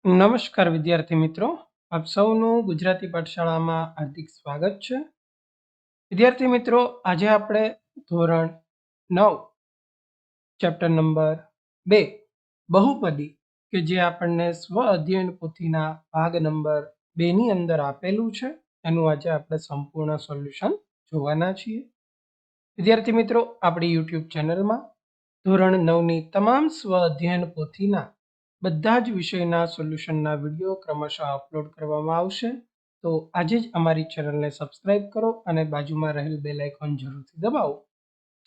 નમસ્કાર વિદ્યાર્થી મિત્રો, આપ સૌનું ગુજરાતી પાઠશાળામાં હાર્દિક સ્વાગત છે. વિદ્યાર્થી મિત્રો, આજે આપણે ધોરણ 9 ચેપ્ટર નંબર 2 બહુપદી કે જે આપણને સ્વ અધ્યયન પોથીના ભાગ નંબર 2 ની અંદર આપેલું છે એનું આજે આપણે સંપૂર્ણ સોલ્યુશન જોવાના છીએ. વિદ્યાર્થી મિત્રો, આપણી યુટ્યુબ ચેનલમાં ધોરણ 9 ની તમામ સ્વ અધ્યયન પોથીના બધા જ વિષયના સોલ્યુશનના વિડીયો ક્રમશઃ અપલોડ કરવામાં આવશે. તો આજે જ અમારી ચેનલને સબસ્ક્રાઇબ કરો અને બાજુમાં રહેલ બેલ આઇકોન જરૂરથી દબાવો,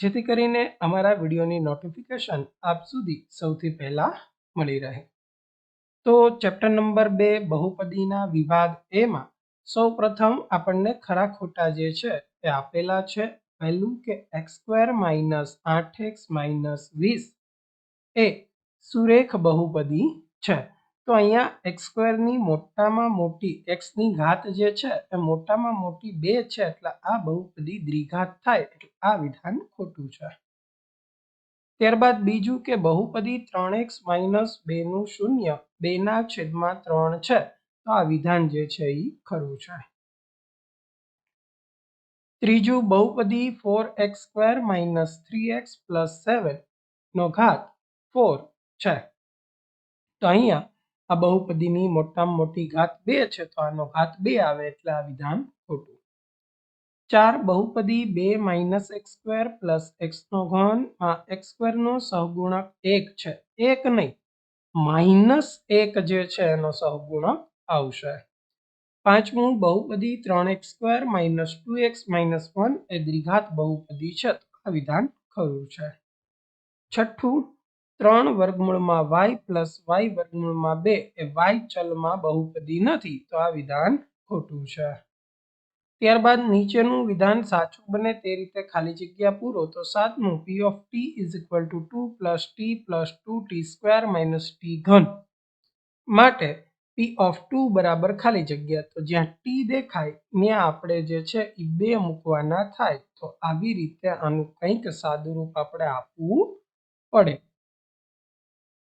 જેથી કરીને અમારા વિડીયોની નોટિફિકેશન આપ સુધી સૌથી પહેલા મળી રહે. તો ચેપ્ટર નંબર 2 બહુપદીના વિભાગ એમાં સૌ પ્રથમ આપણને ખરા ખોટા જે છે એ આપેલા છે. પહેલું કે x² - 8x - 20 એ સુરેખ બહુપદી છે. તો અહીંયા x² ની મોટામાં મોટી x ની ઘાત જે છે એ મોટામાં મોટી 2 છે, એટલે આ બહુપદી દ્વિઘાત થાય, એટલે આ વિધાન ખોટું છે. ત્યારબાદ બીજું કે બહુપદી 3x - 2 નું શૂન્ય 2/3 છે, તો આ વિધાન જે છે એ ખરું છે. ત્રીજું બહુપદી 4x² - 3x + 7 નો ઘાત 4 છે. તો અહીંયા આ બહુપદીની મોટામાં મોટી ઘાત 2 છે, તો આનો ઘાત 2 આવે, એટલે આ વિધાન ખોટું. 4 બહુપદી 2 - x² + x3 x² નો સહગુણક 1 છે, 1 નહીં -1 જે છે એનો સહગુણક આવશે. પાંચમું બહુપદી 3x² - 2x - 1 એ દ્વિઘાત બહુપદી છે, તો આ વિધાન ખરું છે. છઠ્ઠું 3 વર્ગમૂળમાં y + y વર્ગમૂળમાં 2 એ y ચલમાં બહુપદી નથી, તો આ વિધાન ખોટું છે. ત્યારબાદ નીચેનું વિધાન સાચું બને તે રીતે ખાલી જગ્યા પૂરો. તો સાતમું p of t = 2 + t + 2t² - t³ માટે p of 2 બરાબર ખાલી જગ્યા, તો જ્યાં t દેખાય ત્યાં આપણે જે છે એ 2 મૂકવાના થાય. તો આવી રીતે આનું કંઈક સાદુરૂપ આપણે આપવું પડે.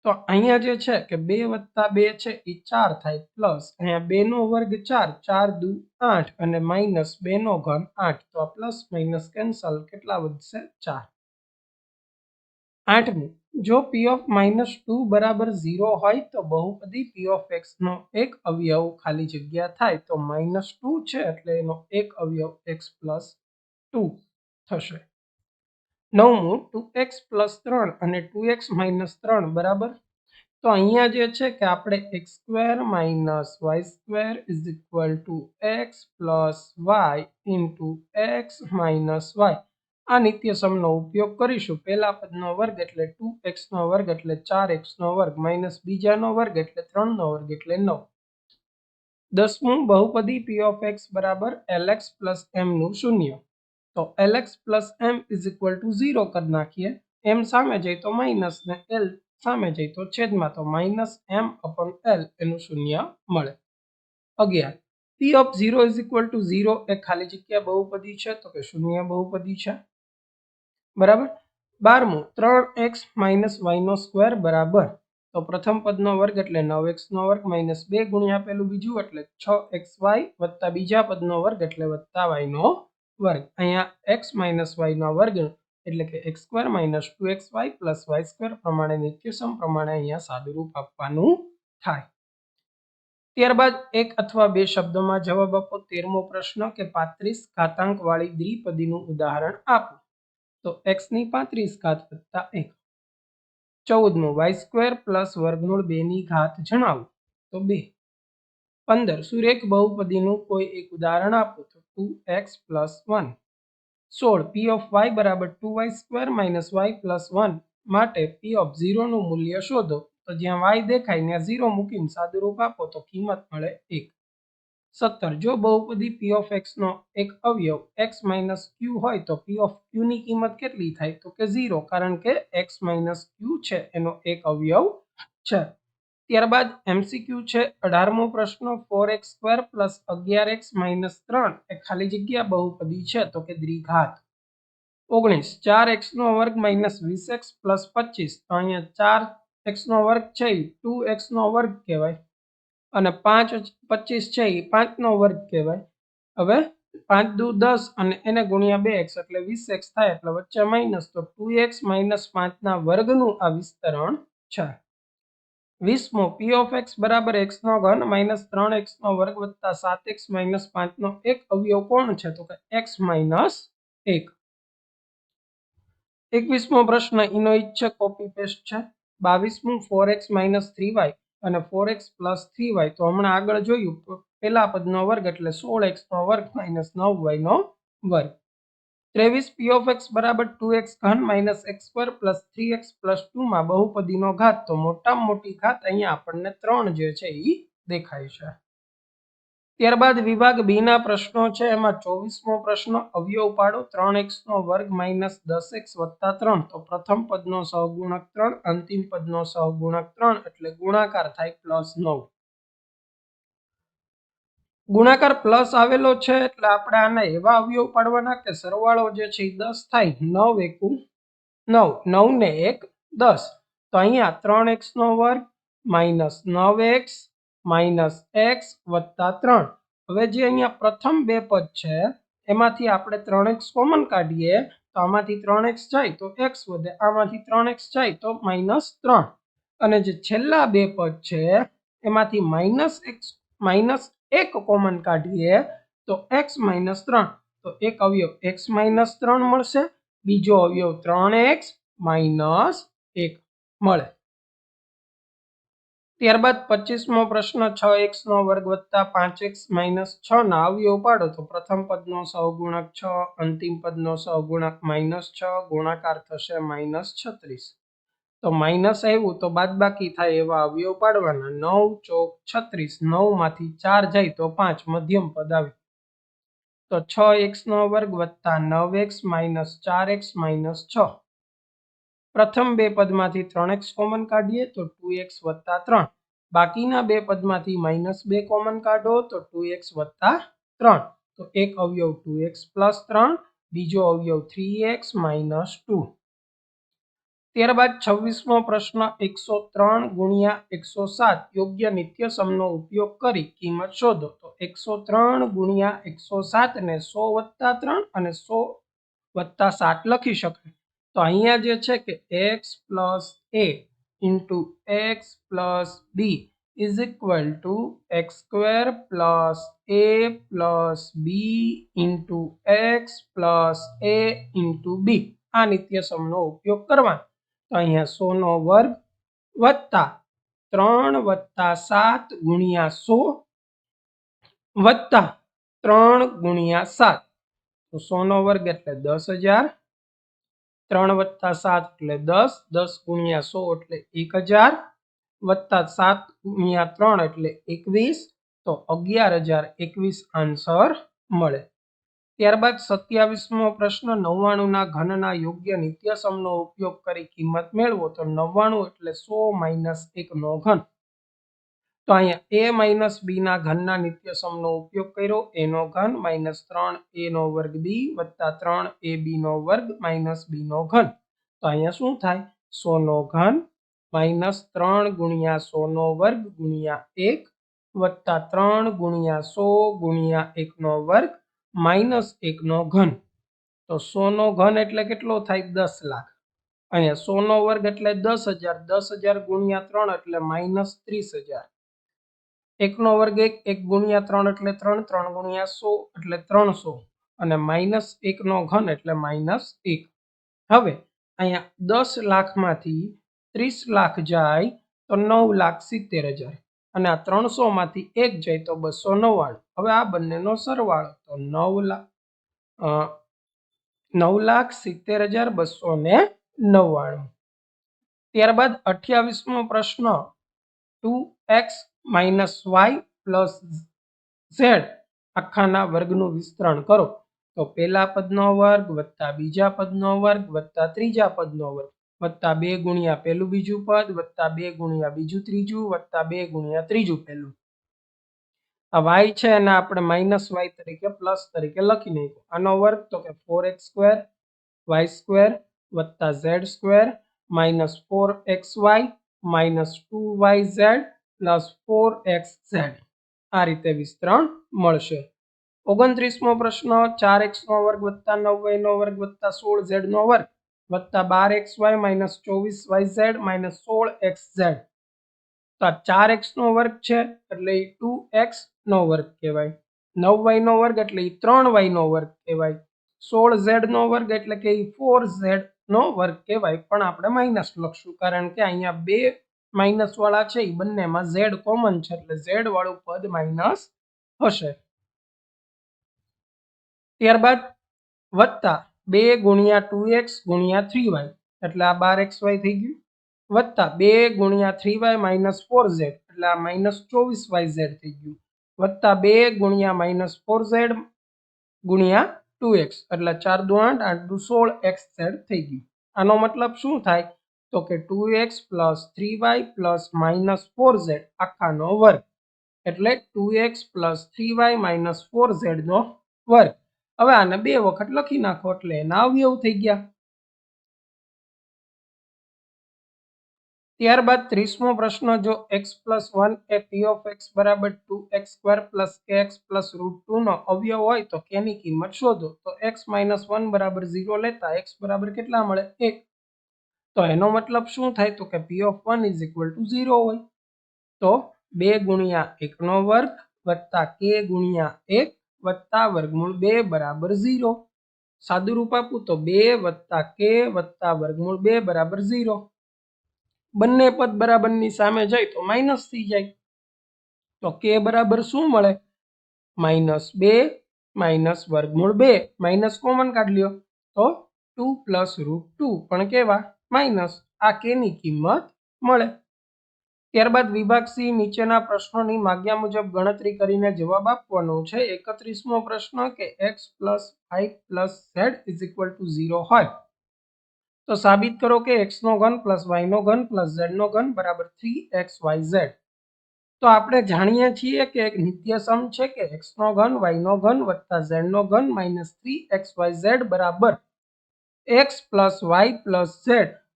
તો અહીંયા જે છે કે 2 + 2 છે એ 4 થાય, પ્લસ અહીંયા 2 નો વર્ગ 4, 4 દુ 8 અને -2 નો ઘન 8, તો આ પ્લસ માઇનસ કેન્સલ, કેટલા વધશે 4. આઠમું જો p of -2 બરાબર 0 હોય તો બહુપદી p of x નો એક અવયવ ખાલી જગ્યા થાય. તો -2 છે એટલે એનો એક અવયવ x + 2 થશે. નવમું 2x + 3 અને 2x - 3 બરાબર. તો અહીંયા જે છે કે આપણે x² - y² = x + y x - y આ નિત્યસમનો ઉપયોગ કરીશું. પહેલા પદનો વર્ગ એટલે 2x² એટલે 4x² - બીજાનો વર્ગ એટલે 3નો વર્ગ એટલે 9. દસમું બહુપદી p of x = lx + m નું શૂન્ય. તો lx + m = 0 કરી નાખીએ. m સામે જાય તો માઇનસ ને l સામે જાય તો છેદમાં, તો -m/l એનું શૂન્ય મળે. 11 p of 0 = 0 એ ખાલી જગ્યા બહુપદી છે, તો કે શૂન્ય બહુપદી છે, બરાબર. 12મું 3x - y² બરાબર. તો પ્રથમ પદનો વર્ગ એટલે 9x² - 2 ગુણ્યા પેલું બીજું એટલે 6xy વત્તા બીજા પદનો વર્ગ એટલે +y નો વર્ગ. અહીંયા x - y નો વર્ગ એટલે કે x² - 2xy + y² પ્રમાણે નિત્યસમ પ્રમાણે અહીંયા સાદુરૂપ આપવાનું થાય. ત્યારબાદ એક અથવા બે શબ્દોમાં જવાબ આપો. 13મો પ્રશ્ન કે 35 ઘાતાંક વાળી દ્વિપદીનું ઉદાહરણ આપો. તો x ની 35 ઘાત વત્તા 1. 14મું y² + વર્ગમૂળ 2 ની ઘાત જણાવો. તો 2. 15 સુરેખ બહુપદીનું કોઈ એક ઉદાહરણ આપો. તો 2x + 1. 16 p of y = 2y² - y + 1 માટે p of 0 નું મૂલ્ય શોધો. તો જ્યાં y દેખાય ત્યાં 0 મૂકીને સાદુરૂપ આપો તો કિંમત મળે 1. 17 જો બહુપદી p of x નો એક અવયવ x - q હોય તો p of q ની કિંમત કેટલી થાય? તો કે 0, કારણ કે x - q છે એનો એક અવયવ છે. ત્યારબાદ MCQ છે. 18મો પ્રશ્ન 4x² + 11x - 3 એ ખાલી જગ્યા બહુપદી છે, તો કે દ્વિઘાત. 19 4x² - 20x + 25. તો અહીંયા 4x² છે 2x² કહેવાય. અને 5 25 છે એ 5 નો વર્ગ કહેવાય. હવે 5 દુ 10 અને એને ગુણ્યા 2x એટલે 20x થાય એટલે વચ્ચે માઇનસ, તો 2x - 5 ના વર્ગનું આ વિસ્તરણ છે. 20મો p of x બરાબર x નો ઘન માઇનસ 3x નો વર્ગ વત્તા 7x માઇનસ 5 નો એક અવયવ કોણ છે? તો કે x માઇનસ 1. 21મો પ્રશ્ન એનો ઈ જ છે, કોપી પેસ્ટ છે. 22મું 4x માઇનસ 3y અને 4x પ્લસ 3y. તો હમણાં આગળ જોયું પેલા પદનો વર્ગ એટલે 16x નો વર્ગ માઇનસ 9y નો વર્ગ. 23 p of x બરાબર 2x ઘન minus x square plus 3x plus 2 માં બહુપદીનો ઘાત. તો મોટામાં મોટી ઘાત અહીંયા આપણને 3 જે છે એ દેખાય છે. ત્યારબાદ વિભાગ બી ના પ્રશ્નો છે. એમાં 24મો પ્રશ્ન, અવયવ પાડો 3x નો વર્ગ માઇનસ 10x વત્તા 3. તો પ્રથમ પદનો સહગુણક 3, અંતિમ પદનો સહગુણક 3 એટલે ગુણાકાર થાય પ્લસ 9. ગુણાકાર પ્લસ આવેલો છે એટલે આપણે આના એવા અવયવ પાડવાના કે સરવાળો જે છે એ 10 થાય. 9 એકુ 9, 9 ને 1 10. તો અહીંયા 3x નો વર્ગ માઇનસ 9x માઇનસ x વત્તા 3. હવે જે અહીંયા પ્રથમ બે પદ છે એમાંથી આપણે 3x કોમન કાઢીએ તો આમાંથી 3x જાય તો x વધે, આમાંથી 3x જાય તો માઇનસ 3. અને જે છેલ્લા બે પદ છે એમાંથી માઇનસ 1 કોમન કાઢીએ તો x માઇનસ 3. તો એક અવયવ x માઇનસ 3 મળશે, બીજો અવયવ 3x માઇનસ 1 મળે. ત્યારબાદ 25મો પ્રશ્ન, 6x નો વર્ગ વત્તા 5x માઇનસ 6 ના અવયવ પાડો. તો પ્રથમ પદનો સહગુણક 6, અંતિમ પદનો સહગુણક માઇનસ 6, ગુણાકાર થશે માઇનસ 36. તો માઇનસ આવ્યું તો બાદબાકી થાય એવા અવયવ પાડવાના. 9 ચોક 36, 9 માંથી 4 જાય તો 5, મધ્યમ પદ આવે. તો 6x નો વર્ગ વત્તા 9x માઇનસ 4x માઇનસ 6. પ્રથમ બે પદમાંથી 3x કોમન કાઢીએ તો 2x વત્તા 3. બાકીના બે પદમાંથી માઇનસ 2 કોમન કાઢો તો 2x વત્તા 3. તો એક અવયવ 2x પ્લસ 3, બીજો અવયવ 3x માઇનસ 2. ત્યારબાદ 26મો પ્રશ્ન, 103 ગુણ્યા 107 યોગ્ય નિત્યસમનો ઉપયોગ કરી કિંમત શોધો. તો 103 ગુણ્યા 107 ને 100 વત્તા 3 અને 100 વત્તા 7 લખી શકાય. તો અહીંયા જે છે કે x plus a into x plus b is equal to x square plus a plus b into x plus a into b. આ નિત્યસમનો ઉપયોગ કરવાનો. તો અહીંયા 100 નો વર્ગ વત્તા 3 વત્તા 7 ગુણ્યા 100 વત્તા 3 ગુણ્યા 7. તો 100 નો વર્ગ એટલે 10,000, 3 વત્તા 7 એટલે 10, 10 ગુણ્યા 100 એટલે 1000 વત્તા 7 ગુણ્યા 3 એટલે 21. તો 11,021 આન્સર મળે. ત્યારબાદ 27મો પ્રશ્ન, 99 ના ઘનના યોગ્ય નિત્યસમનો ઉપયોગ કરી કિંમત મેળવો. તો 99 એટલે 100 માઇનસ 1 નો ઘન. તો અહીંયા a માઇનસ b ના ઘનના નિત્યસમનો ઉપયોગ કર્યો. a નો ઘન માઇનસ 3a નો વર્ગ b વત્તા 3ab નો વર્ગ માઇનસ b નો ઘન. તો અહીંયા શું થાય? 100 નો ઘન માઇનસ 3 ગુણ્યા 100 નો વર્ગ ગુણ્યા 1 વત્તા 3 ગુણ્યા 100 ગુણ્યા 1 નો વર્ગ માઇનસ 1 નો ઘન. તો 100 નો ઘન એટલે કેટલો થાય? 10 લાખ. અહીંયા 100 નો વર્ગ એટલે 10,000, 10,000 ગુણ્યા 3 એટલે માઇનસ 30,000. 1 નો વર્ગ 1 ગુણ્યા 3 એટલે 3, 3 ગુણ્યા 100 એટલે 300 અને માઇનસ 1 નો ઘન એટલે માઇનસ 1. હવે અહીંયા 10 લાખમાંથી 30 લાખ જાય તો 9,70,000 અને આ 300 માંથી 1 જાય તો 299. હવે આ બંનેનો સરવાળો તો 9,70,299. ત્યારબાદ 28મો પ્રશ્ન, 2x minus y plus z આખાના વર્ગનું વિસ્તરણ કરો. તો પહેલા પદનો વર્ગ વત્તા બીજા પદનો વર્ગ વત્તા ત્રીજા પદનો વર્ગ વત્તા 2 ગુણ્યા પહેલું બીજું પદ વત્તા 2 ગુણ્યા બીજું ત્રીજું વત્તા 2 ગુણ્યા ત્રીજું પહેલું. આ y છે અને આપણે માઇનસ y તરીકે પ્લસ તરીકે લખી નાખ્યો. આનો વર્ગ તો કે 4x સ્ક્વેર y સ્ક્વેર વત્તા z square minus 4xy minus 2yz plus 4xz આ રીતે વિસ્તરણ મળશે. 29મો પ્રશ્ન 4x નો વર્ગ વત્તા 9y નો વર્ગ વત્તા 16z નો વર્ગ વત્તા 12xy minus 24yz minus 16xz. તો આ 4x નો વર્ગ છે એટલે એ 2x નો વર્ગ કહેવાય, 9y નો વર્ગ એટલે એ 3y નો વર્ગ કહેવાય, 16z નો વર્ગ એટલે કે એ 4z નો વર્ગ કહેવાય. પણ આપણે માઇનસ લખશું કારણ કે અહીંયા બે માઇનસ વાળા છે એ બંનેમાં z કોમન છે એટલે z વાળું પદ માઇનસ હશે. ત્યારબાદ વત્તા 2 ગુણ્યા 2x ગુણ્યા 3y એટલે આ 12xy થઈ ગયું, વત્તા 2 ગુણ્યા 3y માઇનસ 4z એટલે આ માઇનસ 24yz થઈ ગયું, વત્તા 2 ગુણ્યા માઇનસ 4z ગુણ્યા 2x એટલે 4 દુ 8 8 દુ 16xz થઈ ગયું. આનો મતલબ શું થાય તો કે 2x plus 3y plus minus 4z આખાનો વર્ગ એટલે 2x plus 3y minus 4z નો વર્ગ. હવે આને બે વખત લખી નાખો એટલે એના અવયવ થઈ ગયા. ત્યારબાદ 30મો પ્રશ્ન જો x plus 1 A p of x બરાબર 2x² પ્લસ kx પ્લસ √2 નો અવયવ હોય તો કેની કિંમત શોધો. તો x માઇનસ 1 બરાબર 0 લેતા x બરાબર કેટલા મળે 1. તો એનો મતલબ શું થાય તો કે p of 1 is equal to 0 હોય. તો 2 ગુણ્યા 1 નો વર્ગ વત્તા k ગુણ્યા 1 વત્તા વર્ગમૂળ 2 બરાબર 0. સાદું રૂપ આપું તો 2 વત્તા k વત્તા વર્ગમૂળ 2 બરાબર 0. બંને પદ બરાબરની સામે જાય તો માઇનસ થઈ જાય. તો k બરાબર શું મળે -2 માઇનસ વર્ગમૂળ 2 માઇનસ કોમન કાઢ લ્યો તો 2 પ્લસ √2 પણ કેવા માઇનસ. આ k ની કિંમત મળે. ત્યારબાદ વિભાગ સી નીચેના પ્રશ્નોની માગ્યા મુજબ ગણતરી કરીને જવાબ આપવાનો છે. 31મો પ્રશ્ન કે x plus 5 plus z is equal to 0 હોય તો સાબિત કરો કે x નો ઘન પ્લસ y નો ઘન પ્લસ z નો ઘન બરાબર 3xyz. તો આપણે જાણીએ છીએ કે એક નિત્ય સમ છે કે x નો ઘન y નો ઘન વત્તા z નો ઘન માઇનસ 3xyz બરાબર x plus y plus z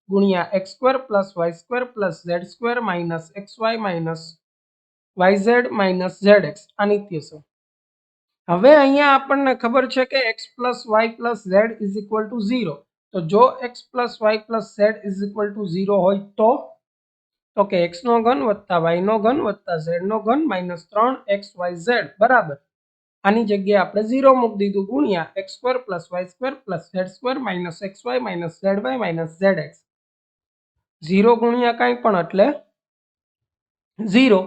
ગુણ્યા x² plus y² plus z² minus xy minus yz minus zx આ નિત્ય સમ. હવે અહીંયા આપણને ખબર છે કે x plus y plus z is equal to 0. તો જો x plus y plus z is equal to 0 હોય તો કે x નો ઘન વત્તા y નો ઘન વત્તા z નો ઘન માઇનસ 3xyz બરાબર આની જગ્યાએ આપણે 0 મૂકી દીધું ગુણ્યા x² plus y² plus z² minus xy minus zy minus zx. 0 ગુણ્યા કાંઈ પણ એટલે 0.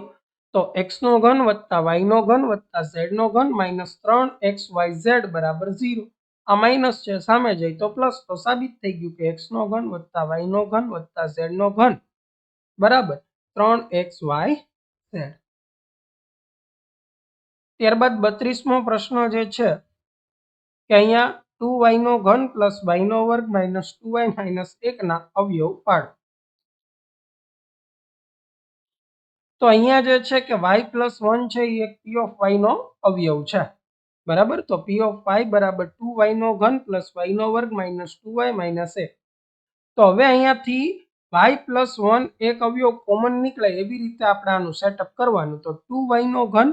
તો x નો ઘન વત્તા y નો ઘન વત્તા z નો ઘન માઇનસ 3xyz બરાબર 0. આ માઇનસ છે સામે જાય તો પ્લસ. તો સાબિત થઈ ગયું કે x નો ઘન વત્તા y નો ઘન વત્તા z નો ઘન બરાબર 3xyz. ત્યારબાદ 32મો પ્રશ્ન જે છે કે અહીંયા 2y નો ઘન પ્લસ y નો વર્ગ માઇનસ 2y માઇનસ 1 ના અવયવ પાડો. તો અહીંયા જે છે કે y પ્લસ 1 છે એ એક p ઓફ y નો અવયવ છે બરાબર. તો p ઓફ y બરાબર 2y નો ઘન પ્લસ y નો વર્ગ માઇનસ 2y માઇનસ 1. તો હવે અહીંયાથી y પ્લસ 1 એક અવયવ કોમન નીકળે એવી રીતે આપણે આનું સેટઅપ કરવાનું. તો 2y નો ઘન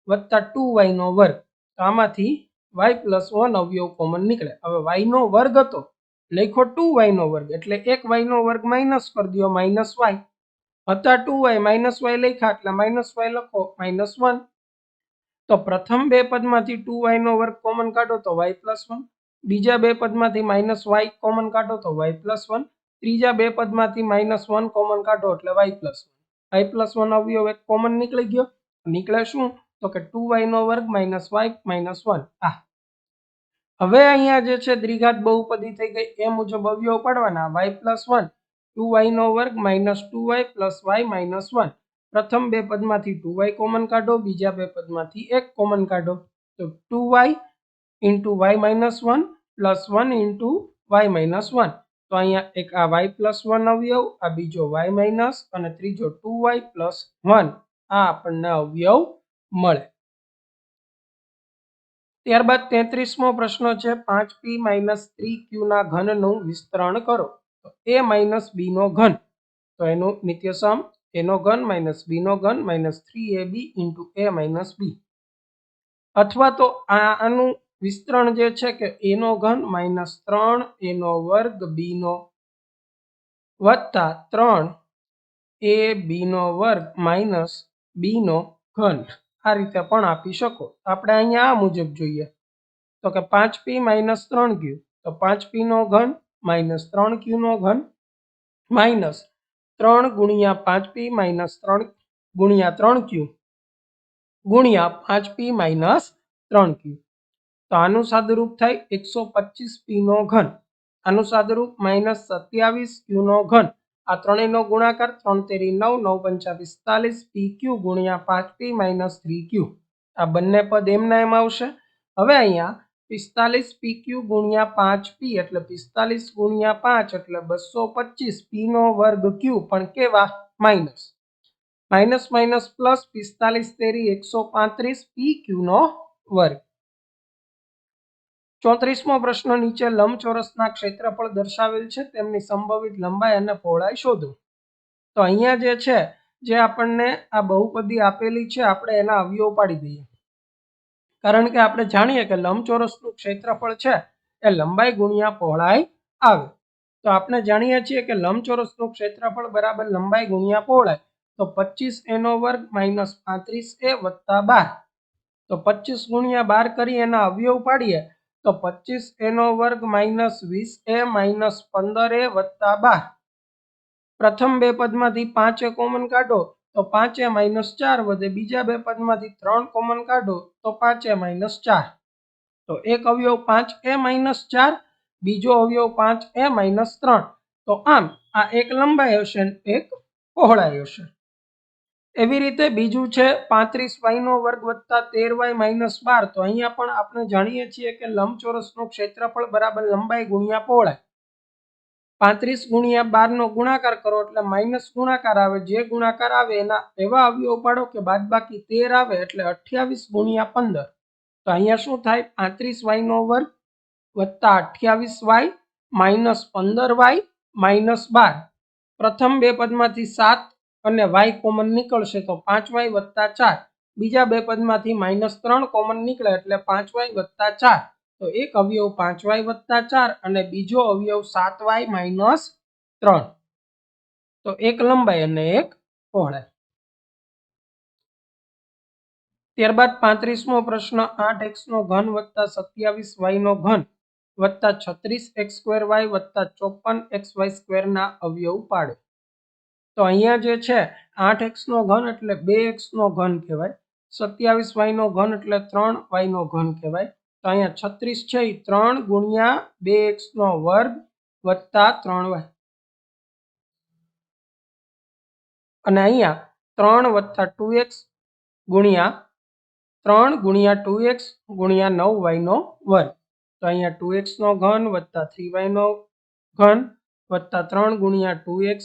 વત્તા 2y નો વર્ગ તો આમાંથી y પ્લસ 1 અવયવ કોમન નીકળે. હવે y નો વર્ગ હતો લખો 2y નો વર્ગ એટલે એક y નો વર્ગ માઇનસ કરી દો માઇનસ y હતા 2y માઇનસ y લખ્યા એટલે માઇનસ y લખો માઇનસ 1. તો પ્રથમ બે પદમાંથી 2y નો વર્ગ કોમન કાઢો તો y પ્લસ 1, બીજા બે પદમાંથી માઇનસ y કોમન કાઢો તો y પ્લસ 1, ત્રીજા બે પદમાંથી માઇનસ 1 કોમન કાઢો એટલે y પ્લસ 1. y પ્લસ 1 અવયવ એક કોમન નીકળી ગયો. નીકળે શું તો કે 2y નો વર્ગ માઇનસ y માઇનસ 1. હવે અહીંયા જે છે દ્વિઘાત બહુપદી થઈ ગઈ એ મુજબ અવયવ પાડવાના. y પ્લસ 1 2y નો વર્ગ minus 2y plus y minus 1. પ્રથમ બે પદમાંથી 2y કોમન કાઢો, બીજા બે પદમાંથી 1 કોમન કાઢો તો 2y into y minus 1 plus 1 into y minus 1. તો અહીંયા એક આ y પ્લસ 1 અવયવ, આ બીજો y માઇનસ અને ત્રીજો 2y પ્લસ 1 આ આપણને અવયવ મળે. ત્યારબાદ 33મો પ્રશ્ન છે 5p માઇનસ 3q ના ઘનનું વિસ્તરણ કરો. તો a માઇનસ b નો ઘન તો એનું નિત્ય સમ a નો ઘન માઇનસ b નો ઘન minus 3ab into a minus b, અથવા તો આનું વિસ્તરણ જે છે કે a નો ઘન માઇનસ 3 a નો વર્ગ b નો વત્તા 3ab નો વર્ગ માઇનસ b નો ઘન, આ રીતે પણ આપી શકો. આપણે અહીંયા આ મુજબ જોઈએ તો કે 5p માઇનસ 3q, તો 5p નો ઘન માઇનસ 3q નો ઘન માઇનસ 3 ગુણ્યા 5p માઇનસ 3 ગુણ્યા 3q ગુણ્યા 5p માઇનસ 3q. તો આનું સાદુરૂપ થાય 125p નો ઘન, આનું સાદુરૂપ માઇનસ 27q નો ઘન, આ ત્રણેયનો ગુણાકાર 3 તેરી 9 9 પંચા 45 pq ગુણ્યા 5p માઇનસ 3q, આ બંને પદ એમના એમ આવશે. હવે અહીંયા 45 pq ગુણ્યા 5p એટલે 45 ગુણ્યા 5 એટલે 225 p નો વર્ગ q, પણ કેવા માઇનસ, માઇનસ માઇનસ પ્લસ 45 તેરી 135 pq નો વર્ગ. 34મો પ્રશ્ન, નીચે લંબચોરસના ક્ષેત્રફળ દર્શાવેલ છે, તેમની સંભવિત લંબાઈ અને પહોળાઈ શોધો. તો અહીંયા જે છે, જે આપણને આ બહુપદી આપેલી છે, આપણે એના અવયવ પાડી દઈએ, કારણ કે આપણે જાણીએ કે લંબચોરસનું ક્ષેત્રફળ છે એ લંબાઈ ગુણ્યા પહોળાઈ આવે. તો આપણે જાણીએ છીએ કે લંબચોરસનું ક્ષેત્રફળ બરાબર લંબાઈ ગુણ્યા પહોળાઈ, તો 25a નો વર્ગ માઇનસ 35a વત્તા 12, તો 25 ગુણ્યા 12 કરી એના અવયવ પાડીએ તો 25a નો વર્ગ માઇનસ 20a માઇનસ 15a વત્તા 12. પ્રથમ બે પદમાંથી 5a કોમન કાઢો તો 5a માઇનસ 4 વધે, બીજા બે પદમાંથી 3 કોમન કાઢો તો 5a માઇનસ 4. તો એક અવયવ 5a માઇનસ 4, બીજો અવયવ 5a માઇનસ 3. તો આમ આ એક લંબાઈ હશે અને એક પહોળાઈ હશે. એવી રીતે બીજું છે 35y નો વર્ગ વત્તા 13y માઇનસ 12. તો અહીંયા પણ આપણે જાણીએ છીએ કે લંબચોરસનું ક્ષેત્રફળ બરાબર લંબાઈ ગુણ્યા પહોળાઈ. 35 ગુણ્યા 12 નો ગુણાકાર કરો એટલે માઇનસ ગુણાકાર આવે, જે ગુણાકાર આવે એના એવા અવયવ પાડો કે બાદબાકી 13 આવે એટલે 28 ગુણ્યા 15. તો અહીંયા શું થાય, 35y નો વર્ગ વત્તા 28y માઇનસ 15y માઇનસ 12. પ્રથમ બે પદમાંથી 7 અને y કોમન નીકળશે તો 5y વત્તા 4, બીજા બે પદમાંથી માઇનસ 3 કોમન નીકળે એટલે 5y વત્તા 4. તો એક અવયવ 5y વત્તા 4 અને બીજો અવયવ 7y માઇનસ 3. તો એક લંબાઈ અને એક પહોળાઈ. ત્યારબાદ 35મો પ્રશ્ન, 8x નો ઘન વત્તા 27y નો ઘન વત્તા 36x2y વત્તા 54xy2 ના અવયવ પાડો. તો અહીંયા જે છે 8x નો ઘન એટલે 2x નો ઘન કહેવાય, 27y નો ઘન એટલે 3y નો ઘન કહેવાય. તો અહીંયા 36 છે એ 3 ગુણ્યા 2x નો વર્ગ વત્તા 3y, અને અહીંયા 3 વત્તા 2x ગુણ્યા 3 ગુણ્યા 2x ગુણ્યા 9y નો વર્ગ. તો અહીંયા 2x નો ઘન વત્તા 3y નો ઘન વત્તા 3 ગુણ્યા 2x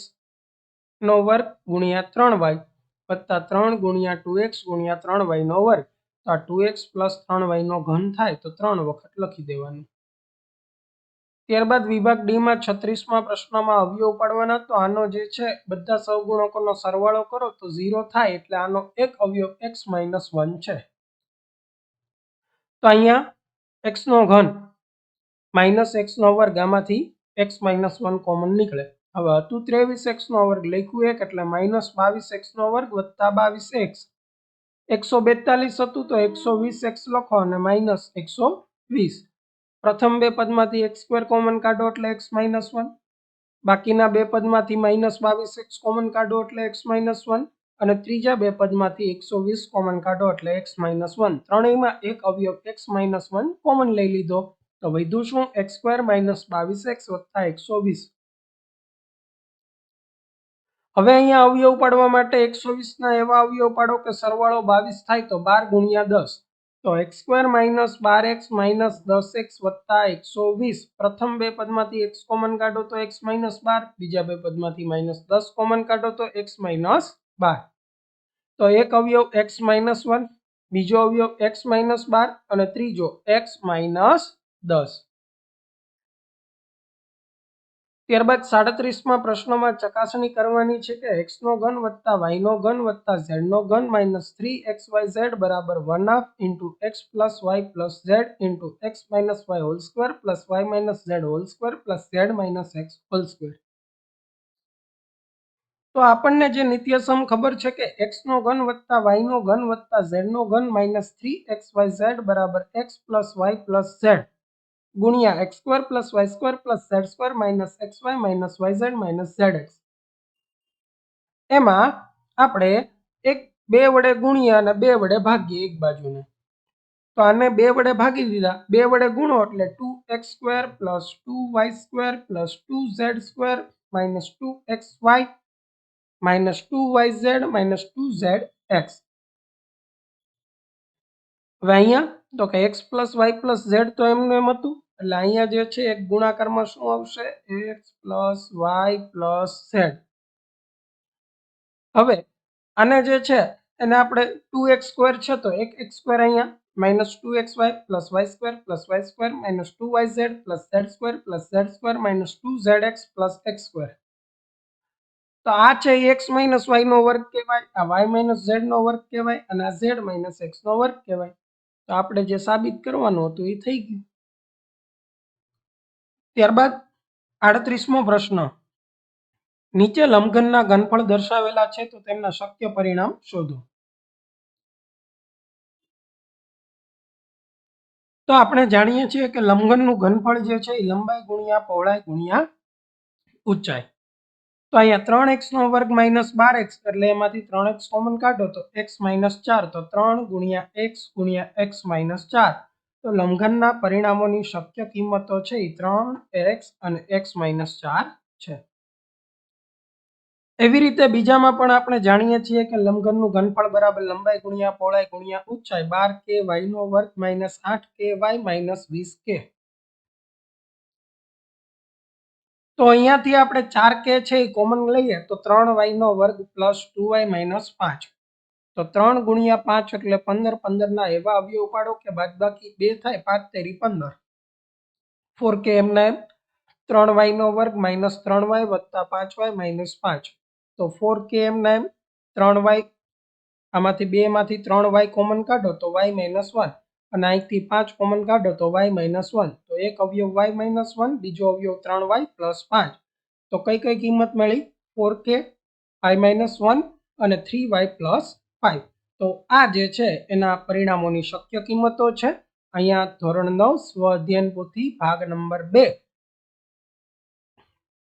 નો વર્ગ ગુણ્યા 3y વત્તા 3 ગુણ્યા 2x ગુણ્યા 3y નો વર્ગ. તો આ 2x પ્લસ 3y નો ઘન થાય તો 3 વખત લખી દેવાનું. ત્યારબાદ વિભાગ ડી માં 36મા પ્રશ્નમાં અવયવ પાડવાના. તો આનો જે છે બધા સહગુણકોનો સરવાળો કરો તો 0 થાય, એટલે આનો એક અવયવ x માઇનસ 1 છે. તો અહીંયા x નો ઘન માઇનસ x નો વર્ગ, આમાંથી x માઇનસ 1 કોમન નીકળે. હવે હતું 23x નો વર્ગ, લખ્યું 1 એટલે માઇનસ 22x નો વર્ગ વત્તા 22x. 142 હતું તો 120x લખો અને માઇનસ 120. પ્રથમ બે પદમાંથી x2 કોમન કાઢો એટલે x માઇનસ 1, બાકીના બે પદમાંથી માઇનસ 22x કોમન કાઢો એટલે x માઇનસ 1, અને ત્રીજા બે પદમાંથી 120 કોમન કાઢો એટલે x માઇનસ 1. ત્રણેયમાં એક અવયવ x માઇનસ 1 કોમન લઈ લીધો, તો વધ્યું શું, x2 માઇનસ 22x વત્તા 120. હવે અહીંયા અવયવ પાડવા માટે 120 ના એવા અવયવ પાડો કે સરવાળો 22 થાય તો 12 ગુણ્યા 10. તો x2 minus 12x minus 10x વત્તા 120. પ્રથમ બે પદમાંથી x કોમન કાઢો તો x માઇનસ 12, બીજા બે પદમાંથી માઇનસ 10 કોમન કાઢો તો x માઇનસ 12. તો એક અવયવ x માઇનસ 1, બીજો અવયવ x માઇનસ 12 અને ત્રીજો x માઇનસ 10. ત્યારબાદ 37માં પ્રશ્નમાં ચકાસણી કરવાની છે કે x નો ઘન વત્તા y નો ઘન વત્તા z નો ઘન માઇનસ 3xyz બરાબર 1/2 into x plus y plus z into x minus y whole square plus y minus z whole square plus z minus x whole square. તો આપણને જે નિત્યસમ ખબર છે કે x નો ઘન વત્તા y નો ઘન વત્તા z નો ઘન માઇનસ 3xyz બરાબર x plus y plus z ગુણ્યા x square plus y square plus z square minus xy minus yz minus zx. એમાં આપણે એક 2 વડે ગુણ્યા અને 2 વડે ભાગીએ એક બાજુને. તો આને 2 વડે ભાગી દીધા, 2 વડે ગુણો એટલે 2x square plus 2y square plus 2z square minus 2xy minus 2yz minus 2zx. હવે અહીંયા તો કે x plus y plus z તો એમનું એમ હતું, એટલે અહીંયા જે છે એક ગુણાકારમાં શું આવશે x plus y plus z. હવે આને જે છે એને આપણે 2x સ્ક્વેર છે તો એક x સ્ક્વેર અહીંયા minus 2xy plus y square minus 2yz plus z square minus 2zx plus x square. તો આ છે x માઇનસ y નો વર્ગ કહેવાય, આ y માઇનસ z નો વર્ગ કહેવાય અને આ z માઇનસ x નો વર્ગ કહેવાય. તો આપણે જે સાબિત કરવાનું હતું એ થઈ ગયું. ત્યારબાદ 38મો પ્રશ્ન, નીચે લંબઘનના ઘનફળ દર્શાવેલા છે તો તેમના શક્ય પરિણામ શોધો. તો આપણે જાણીએ છીએ કે લંબઘનનું ઘનફળ જે છે એ લંબાઈ ગુણ્યા પહોળાઈ ગુણ્યા ઊંચાઈ. તો અહીંયા 3x નો વર્ગ માઇનસ 12x એટલે એમાંથી 3x કોમન કાઢો તો x માઇનસ 4 તો 3 ગુણ્યા x માઇનસ 4. તો લંબઘનના પરિણામોની શક્ય કિંમતો છે એ 3x અને x માઇનસ 4 છે. એવી રીતે બીજામાં પણ આપણે જાણીએ છીએ કે લંબઘનનું ઘનફળ બરાબર લંબાઈ ગુણ્યા પહોળાઈ ગુણ્યા ઊંચાઈ 12k y નો વર્ગ minus 8k y minus 20k. તો અહીંયાથી આપણે 4k છે એ કોમન લઈએ તો 3y નો વર્ગ પ્લસ 2y માઇનસ 5. તો 3 ગુણ્યા 5 એટલે 15, 15ના એવા અવયવ પાડો કે બાદબાકી 2 થાય, 5 તેરી 15. 4k એમના 3y નો વર્ગ માઇનસ 3y વત્તા 5y માઇનસ 5. તો 4k એમના 3y, આમાંથી 2 માંથી 3y કોમન કાઢો તો y માઇનસ 1 અને અહીંથી 5 કોમન કાઢો તો y માઇનસ 1. તો એક અવયવ y માઇનસ 1, બીજો અવયવ 3y પ્લસ 5. તો કઈ કઈ કિંમત મળી? 4k, y માઇનસ 1 અને 3y પ્લસ 5. તો આ જે છે એના પરિણામોની શક્ય કિંમતો છે. અહીંયા ધોરણ 9 સ્વ અધ્યયન પોથી ભાગ નંબર 2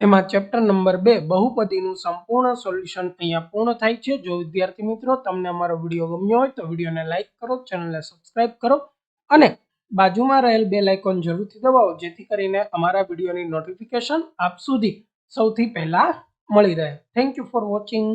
એમાં ચેપ્ટર નંબર 2 બહુપદીનું સંપૂર્ણ સોલ્યુશન અહીંયા પૂર્ણ થાય છે. જો વિદ્યાર્થી મિત્રો તમને અમારો વિડીયો ગમ્યો હોય તો વિડીયોને લાઇક કરો, ચેનલને સબસ્ક્રાઇબ કરો અને બાજુમાં રહેલ બેલ આઇકોન જરૂરથી દબાવો જેથી કરીને અમારા વિડીયોની નોટિફિકેશન આપ સુધી સૌથી પહેલા મળી રહે. Thank you for watching.